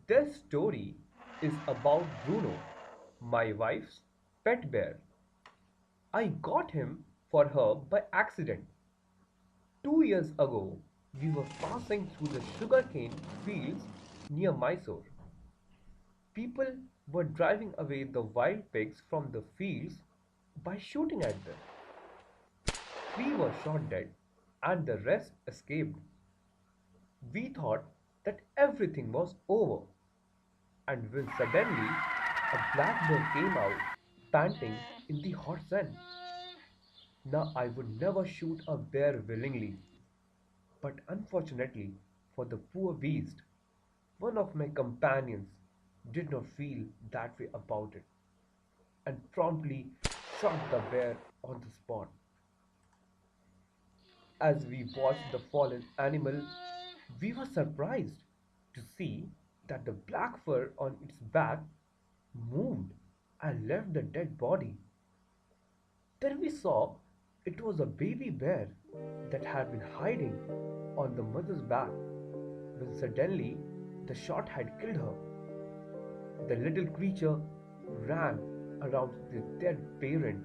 This story is about Bruno, my wife's pet bear. I got him for her by accident. 2 years ago, we were passing through the sugarcane fields near Mysore. People were driving away the wild pigs from the fields by shooting at them. Three were shot dead, and the rest escaped. We thought that everything was over, and when suddenly a black bear came out, panting in the hot sun. Now, I would never shoot a bear willingly, but unfortunately for the poor beast, one of my companions did not feel that way about it and promptly shot the bear on the spot. As we watched the fallen animal, we were surprised to see that the black fur on its back moved and left the dead body. Then we saw it was a baby bear that had been hiding on the mother's back when suddenly the shot had killed her. The little creature ran around the dead parent,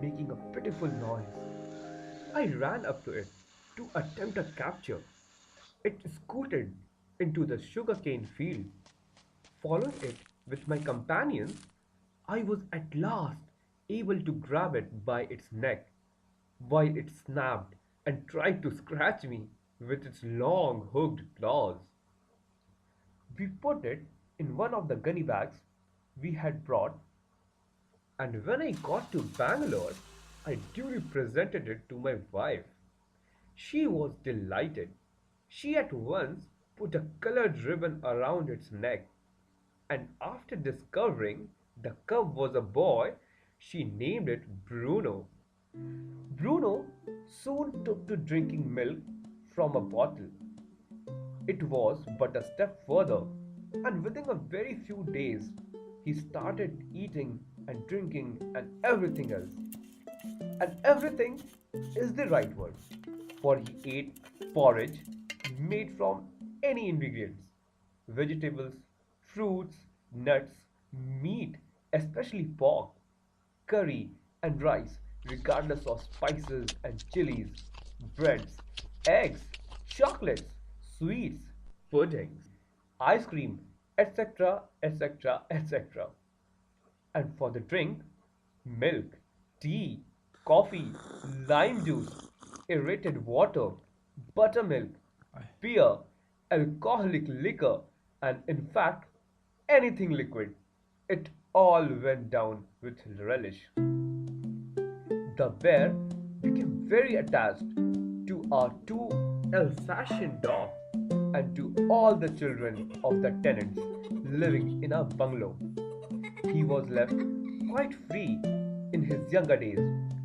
making a pitiful noise. I ran up to it to attempt a capture. It scooted into the sugarcane field. Following it with my companions, I was at last able to grab it by its neck while it snapped and tried to scratch me with its long hooked claws. We put it in one of the gunny bags we had brought, and when I got to Bangalore, I duly presented it to my wife. She was delighted. She at once put a colored ribbon around its neck, and after discovering the cub was a boy, she named it Bruno. Bruno soon took to drinking milk from a bottle. It was but a step further, and within a very few days, he started eating and drinking and everything else. And everything is the right word, for he ate porridge made from any ingredients: vegetables, fruits, nuts, meat, especially pork, curry, and rice, regardless of spices and chilies, breads, eggs, chocolates, sweets, puddings, ice cream, etc., etc., etc. And for the drink, milk, tea, coffee, lime juice, aerated water, buttermilk, beer, alcoholic liquor, and in fact, anything liquid. It all went down with relish. The bear became very attached to our two ill-fashioned dogs and to all the children of the tenants living in our bungalow. He was left quite free in his younger days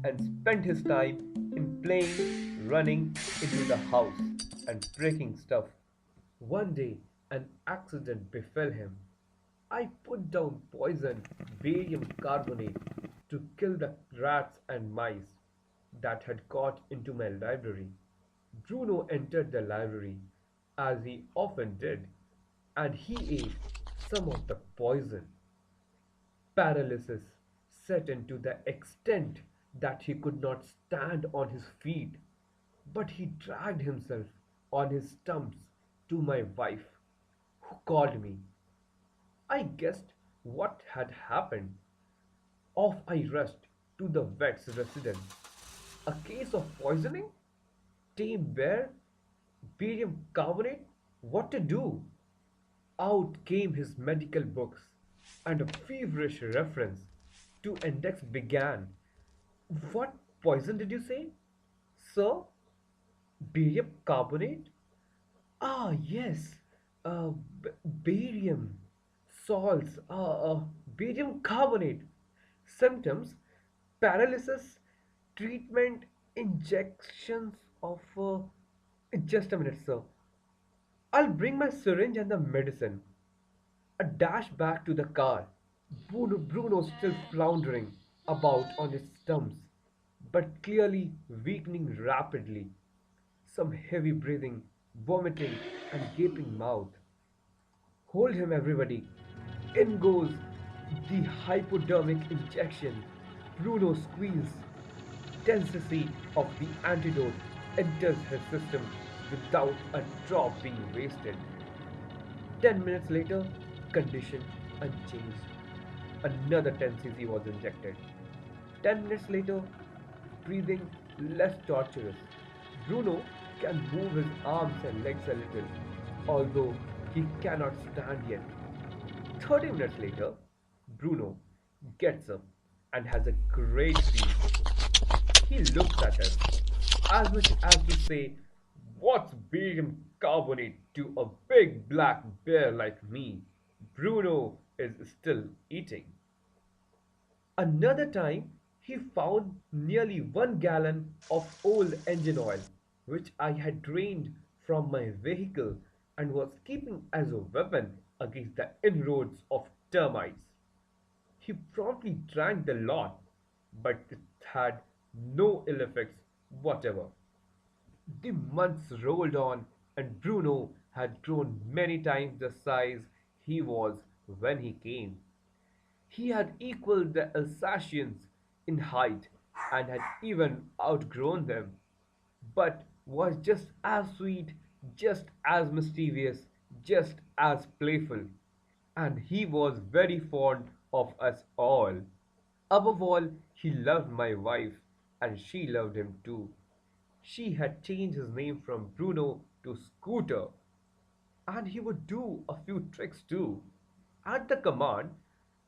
and spent his time in playing, running into the house, and breaking stuff. One day, an accident befell him. I put down poison barium carbonate to kill the rats and mice that had got into my library. Bruno entered the library, as he often did, and he ate some of the poison. Paralysis set in to the extent that he could not stand on his feet, but he dragged himself on his stumps to my wife, who called me. I guessed what had happened. Off I rushed to the vet's residence. A case of poisoning? Tame bear? Barium carbonate? What to do? Out came his medical books, and a feverish reference to index began. What poison did you say? Sir? Barium carbonate? Ah, yes. Uh, barium. Salts. Barium carbonate. Symptoms: paralysis, treatment, injections of. Just a minute, sir. I'll bring my syringe and the medicine. A dash back to the car. Bruno still floundering about on his stumps, but clearly weakening rapidly. Some heavy breathing, vomiting, and gaping mouth. Hold him, everybody. In goes the hypodermic injection. Bruno squeals. Intensity of the antidote enters his system without a drop being wasted. 10 minutes later, condition unchanged. Another 10 cc was injected. 10 minutes later, breathing less torturous. Bruno can move his arms and legs a little, although he cannot stand yet. 30 minutes later, Bruno gets up and has a great feed. He looks at us, as much as to say, "What's barium carbonate to a big black bear like me?" Bruno is still eating. Another time, he found nearly 1 gallon of old engine oil, which I had drained from my vehicle and was keeping as a weapon against the inroads of termites. He promptly drank the lot, but it had no ill effects whatever. The months rolled on, and Bruno had grown many times the size he was when he came. He had equaled the Alsatians in height and had even outgrown them, but was just as sweet, just as mischievous, just as playful. And he was very fond of us all. Above all, he loved my wife, and she loved him too. She had changed his name from Bruno to Scooter, and he would do a few tricks too. At the command,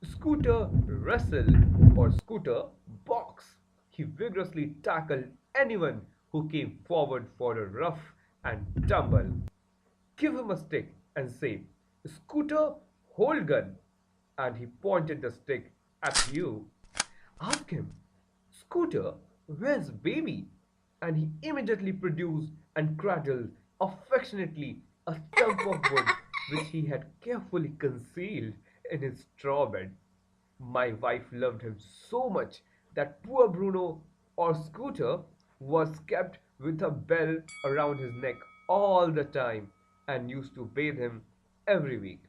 "Scooter wrestle" or "Scooter box," he vigorously tackled anyone who came forward for a rough and tumble. Give him a stick and say, "Scooter, hold gun," and he pointed the stick at you. Ask him, "Scooter, where's baby?" And he immediately produced and cradled affectionately a stump of wood which he had carefully concealed in his straw bed. My wife loved him so much that poor Bruno, or Scooter, was kept with a bell around his neck all the time and used to bathe him every week.